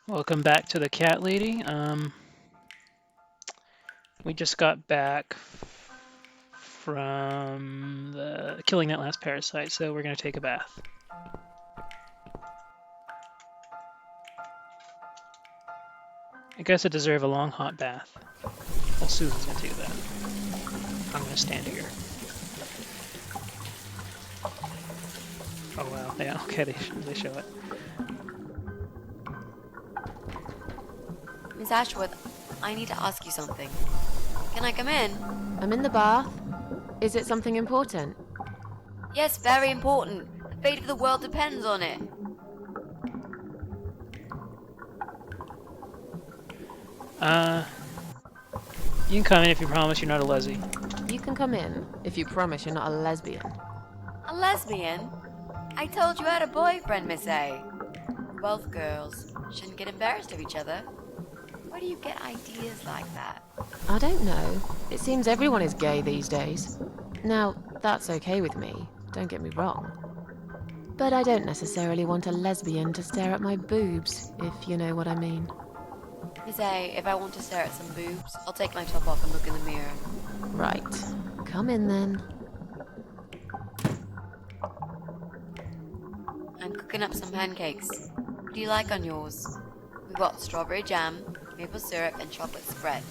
Welcome back to the cat lady. We just got back from killing that last parasite, so we're gonna take a bath. I guess I deserve a long hot bath. Well, Susan's gonna take a bath. I'm gonna stand here. Oh wow, yeah, okay, they show it. Miss Ashworth, I need to ask you something. Can I come in? I'm in the bath. Is it something important? Yes, very important. The fate of the world depends on it. You can come in if you promise you're not a lesbian. You can come in if you promise you're not a lesbian. A lesbian? I told you I had a boyfriend, Miss A. Both girls shouldn't get embarrassed of each other. Where do you get ideas like that? I don't know. It seems everyone is gay these days. Now, that's okay with me, don't get me wrong. But I don't necessarily want a lesbian to stare at my boobs, if you know what I mean. Miss A, if I want to stare at some boobs, I'll take my top off and look in the mirror. Right. Come in then. I'm cooking up some pancakes. What do you like on yours? We've got strawberry jam, maple syrup, and chocolate spread.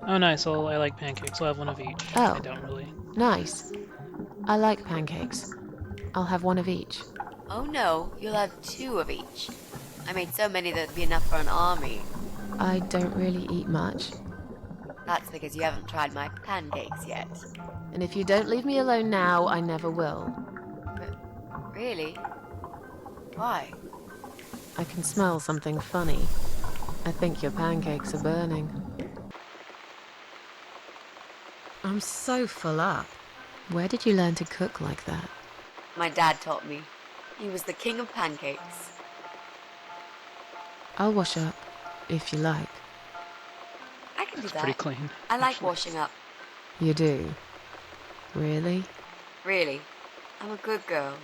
Oh nice, I like pancakes. I'll have one of each. Oh. I don't really. Nice. I like pancakes. I'll have one of each. Oh no, you'll have 2 of each. I made so many that it'd be enough for an army. I don't really eat much. That's because you haven't tried my pancakes yet. And if you don't leave me alone now, I never will. But really? Why? I can smell something funny. I think your pancakes are burning. I'm so full up. Where did you learn to cook like that? My dad taught me. He was the king of pancakes. I'll wash up, if you like. I can do It's that. pretty clean. I like actually. washing up. You do? Really? Really. I'm a good girl.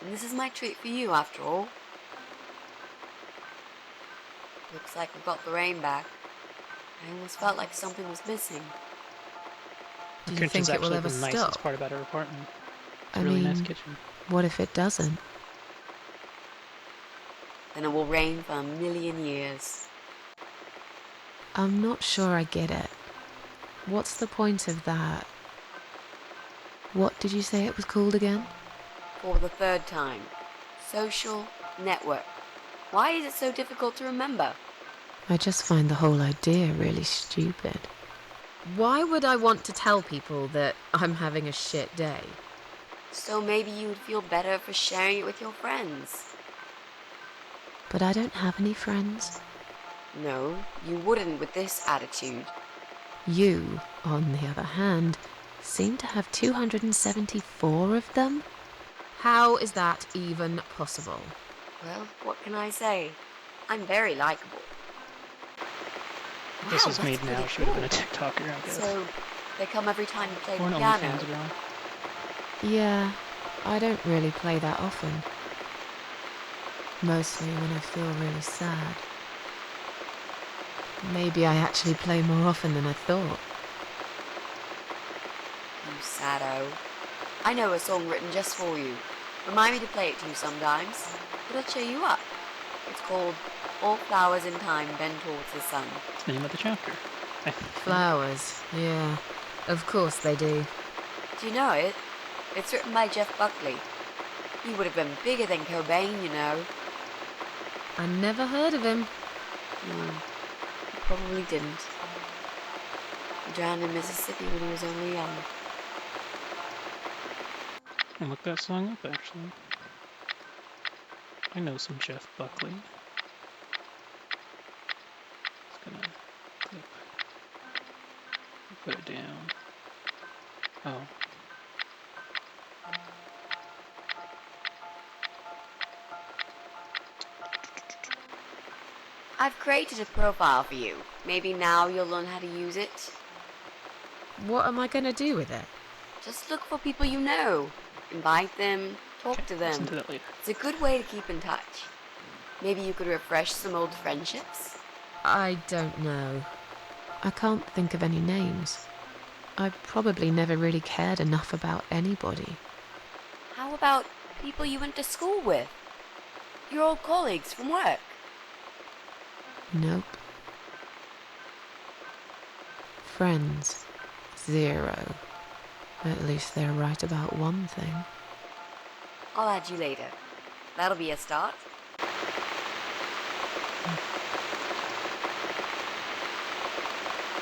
And this is my treat for you, after all. Looks like we got the rain back. I almost felt like something was missing. Do The you kitchen's think it will actually ever the nicest stop? part about our apartment. It's I a really mean, nice kitchen. what if it doesn't? Then it will rain for 1,000,000 years. I'm not sure I get it. What's the point of that? What did you say it was called again? For the 3rd time. Social network. Why is it so difficult to remember? I just find the whole idea really stupid. Why would I want to tell people that I'm having a shit day? So maybe you would feel better for sharing it with your friends. But I don't have any friends. No, you wouldn't with this attitude. You, on the other hand, seem to have 274 of them? How is that even possible? Well, what can I say? I'm very likable. If this Wow, was that's made now, pretty she would have been a cool. TikToker, I guess. So, they come every time you play Or the an piano? OnlyFans girl. Yeah, I don't really play that often. Mostly when I feel really sad. Maybe I actually play more often than I thought. You saddo. I know a song written just for you. Remind me to play it to you sometimes. It'll cheer you up. It's called All Flowers in Time Bend Towards the Sun. It's the name of the chapter. Flowers, yeah. Of course they do. Do you know it? It's written by Jeff Buckley. He would have been bigger than Cobain, you know. I never heard of him. No, he probably didn't. He drowned in Mississippi when he was only young. I'll look that song up, actually. I know some Jeff Buckley. Just gonna clip. Put it down. Oh. I've created a profile for you. Maybe now you'll learn how to use it. What am I going to do with it? Just look for people you know. Invite them, Talk Okay, to listen them. to that later. It's a good way to keep in touch. Maybe you could refresh some old friendships? I don't know. I can't think of any names. I probably never really cared enough about anybody. How about people you went to school with? Your old colleagues from work? Nope. Friends. 0. At least they're right about one thing. I'll add you later. That'll be a start.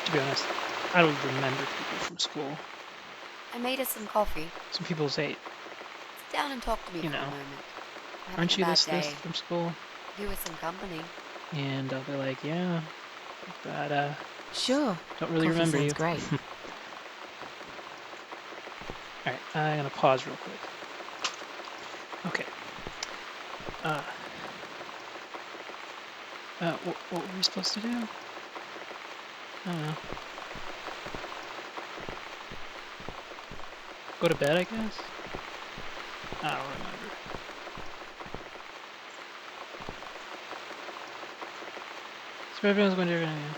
To be honest, I don't remember people from school. I made us some coffee. Some people say, Sit down and talk to me you for a know, moment. I'm having aren't a you bad this day. from school? You with some company. And I'll be like, yeah, but Sure. don't really Coffee remember sounds you. great. Alright, I'm gonna pause real quick. Okay. What were we supposed to do? I don't know. Go to bed, I guess? I don't remember. So everyone's going to do everything.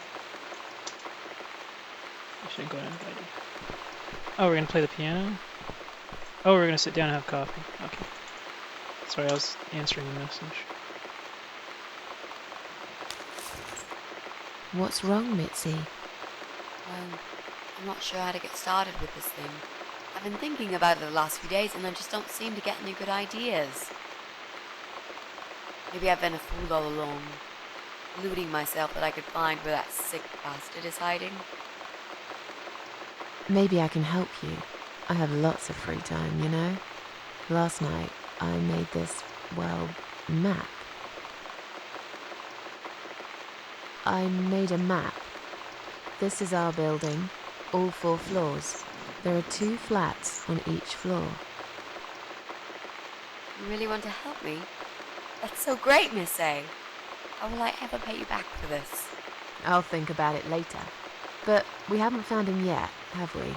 I shouldn't go uninvited. Oh, we're going to play the piano? Oh, we're going to sit down and have coffee. Okay. Sorry, I was answering a message. What's wrong, Mitzi? Well, I'm not sure how to get started with this thing. I've been thinking about it the last few days and I just don't seem to get any good ideas. Maybe I've been a fool all along, deluding myself that I could find where that sick bastard is hiding. Maybe I can help you. I have lots of free time, you know? Last night, I made this, well, map. I made a map. This is our building, all 4 floors. There are 2 flats on each floor. You really want to help me? That's so great, Miss A. How will I ever pay you back for this? I'll think about it later. But we haven't found him yet, have we?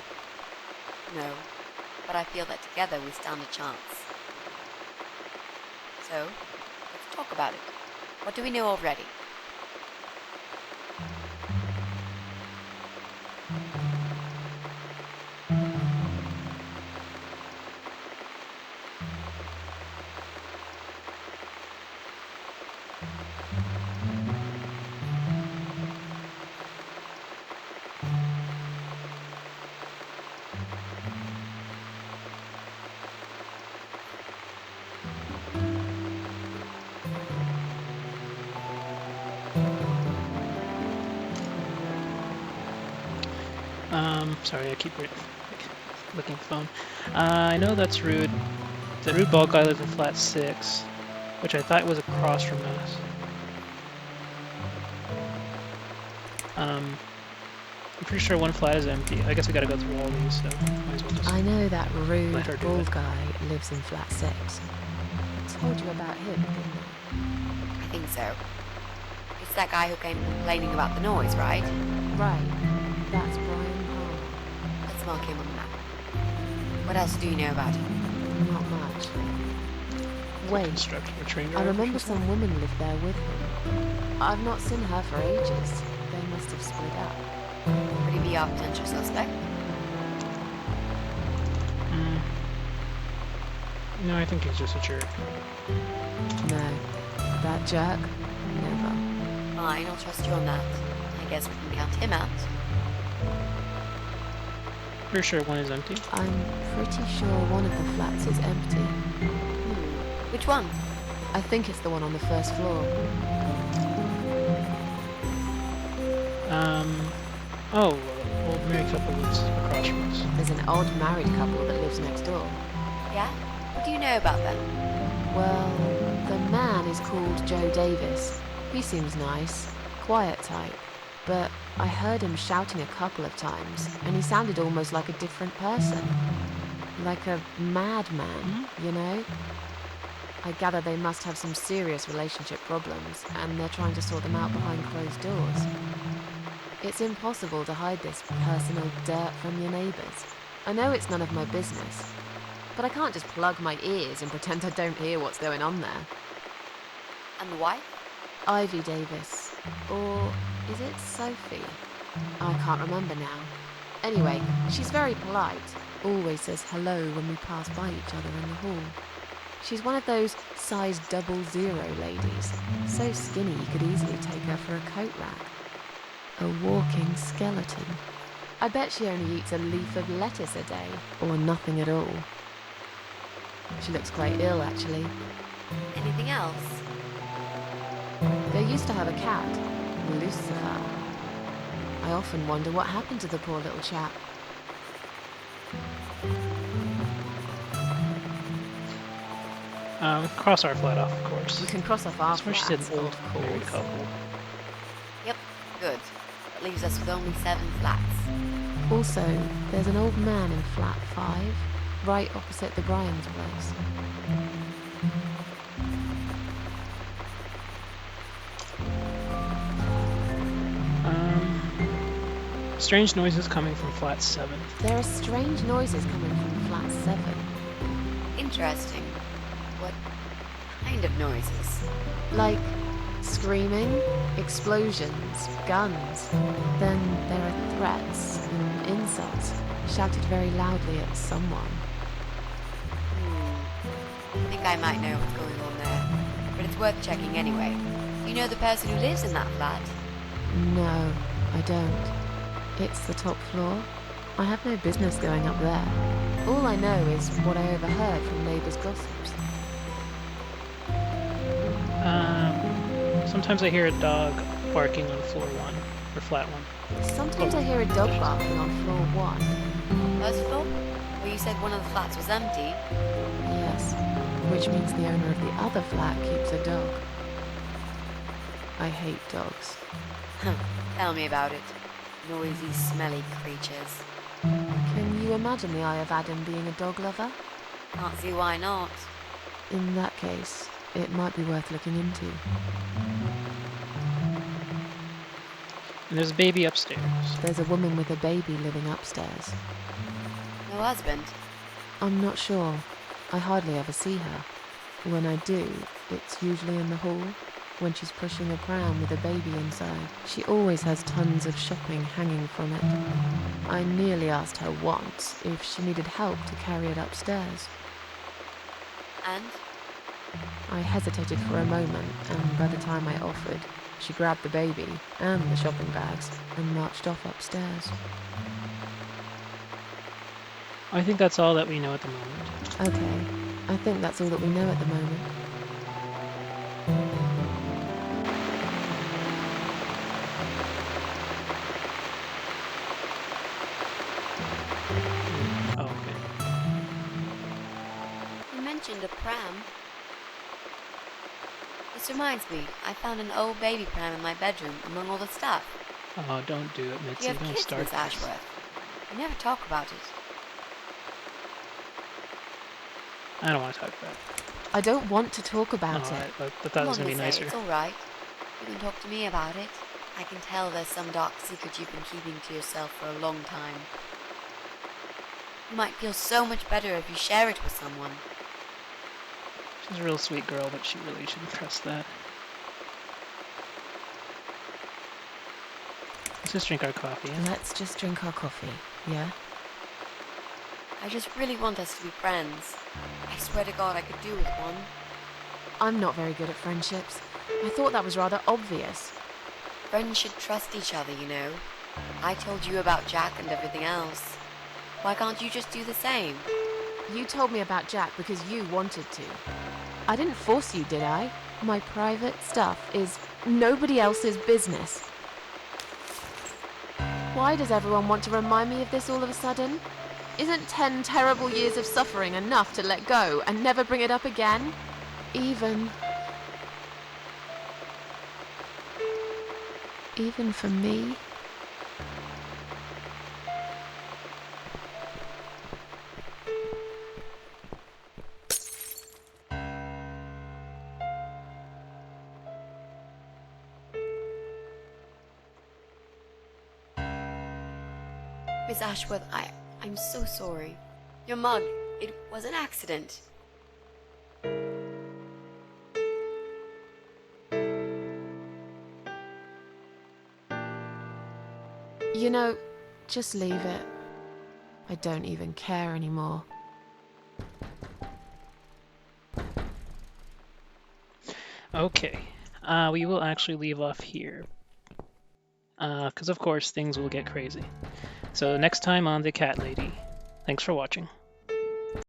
No, but I feel that together we stand a chance. So, let's talk about it. What do we know already? Sorry, I keep looking at the phone. I know that's rude. The rude bald guy lives in flat 6, which I thought was across from us. I'm pretty sure one flat is empty. I guess we gotta go through all these, so might as well just... I know that rude Let her do bald it. guy lives in flat 6. I told you about him, didn't I think so. It's that guy who came complaining about the noise, right? I? Right. That's Brian Palmer. Let's mark him on the map. What else do you know about him? Not much. Wait, Constructor or train I driver, remember she said? some woman lived there with him. I've not seen her for ages. They must have split up. Could he be our potential suspect? No, I think he's just a jerk. No. That jerk? Never. Fine, I'll trust you on that. I guess we can count him out. Pretty sure one is empty. I'm pretty sure one of the flats is empty. Which one? I think it's the one on the first floor. Oh, old married couple lives across from us. There's an odd married couple that lives next door. Yeah? What do you know about them? Well, the man is called Joe Davis. He seems nice, quiet type. But I heard him shouting a couple of times, and he sounded almost like a different person. Like a madman, you know? I gather they must have some serious relationship problems, and they're trying to sort them out behind closed doors. It's impossible to hide this personal dirt from your neighbours. I know it's none of my business, but I can't just plug my ears and pretend I don't hear what's going on there. And the wife? Ivy Davis. Or is it Sophie? I can't remember now. Anyway, she's very polite. Always says hello when we pass by each other in the hall. She's one of those size 00 ladies. So skinny you could easily take her for a coat rack. A walking skeleton. I bet she only eats a leaf of lettuce a day, or nothing at all. She looks quite ill, actually. Anything else? They used to have a cat, Lucifer. I often wonder what happened to the poor little chap. Cross our flat off, of course. You can cross off our That's where she said flats, an old of married course. couple. Yep, good. That leaves us with only 7 flats. Also, there's an old man in flat 5, right opposite the Bryans' place. Strange noises coming from flat 7. There are strange noises coming from flat 7. Interesting. What kind of noises? Like screaming, explosions, guns. Then there are threats and insults shouted very loudly at someone. I think I might know what's going on there. But it's worth checking anyway. You know the person who lives in that flat? No, I don't. It's the top floor. I have no business going up there. All I know is what I overheard from neighbours' gossips. Sometimes I hear a dog barking on floor 1, or flat 1. Sometimes I hear a dog barking on floor 1. First floor? Where you said one of the flats was empty? Yes, which means the owner of the other flat keeps a dog. I hate dogs. Tell me about it. Noisy, smelly creatures. Can you imagine the Eye of Adam being a dog lover? Can't see why not. In that case, it might be worth looking into. And there's a baby upstairs. There's a woman with a baby living upstairs. No husband? I'm not sure. I hardly ever see her. When I do, it's usually in the hall, when she's pushing a pram with a baby inside. She always has tons of shopping hanging from it. I nearly asked her once if she needed help to carry it upstairs. And? I hesitated for a moment, and by the time I offered, she grabbed the baby and the shopping bags and marched off upstairs. I think that's all that we know at the moment. Okay, I think that's all that we know at the moment. Oh, okay. You mentioned a pram. This reminds me, I found an old baby pram in my bedroom among all the stuff. Oh, don't do it, Do Mitzi. you have Don't kids, start Miss this. Ashworth? You never talk about it. I don't want to talk about it. I don't want to talk Oh, about it. I thought that Come was on, going to be Miss A, nicer. it's all right. You can talk to me about it. I can tell there's some dark secret you've been keeping to yourself for a long time. You might feel so much better if you share it with someone. She's a real sweet girl, but she really shouldn't press that. Let's just drink our coffee. Yeah? Let's just drink our coffee, yeah? I just really want us to be friends. I swear to God I could do with one. I'm not very good at friendships. I thought that was rather obvious. Friends should trust each other, you know. I told you about Jack and everything else. Why can't you just do the same? You told me about Jack because you wanted to. I didn't force you, did I? My private stuff is nobody else's business. Why does everyone want to remind me of this all of a sudden? Isn't 10 terrible years of suffering enough to let go and never bring it up again? Even for me? Miss Ashworth, I'm so sorry. Your mug, It was an accident. You know, just leave it. I don't even care anymore. Okay, we will actually leave off here. Because of course things will get crazy. So next time on The Cat Lady. Thanks for watching.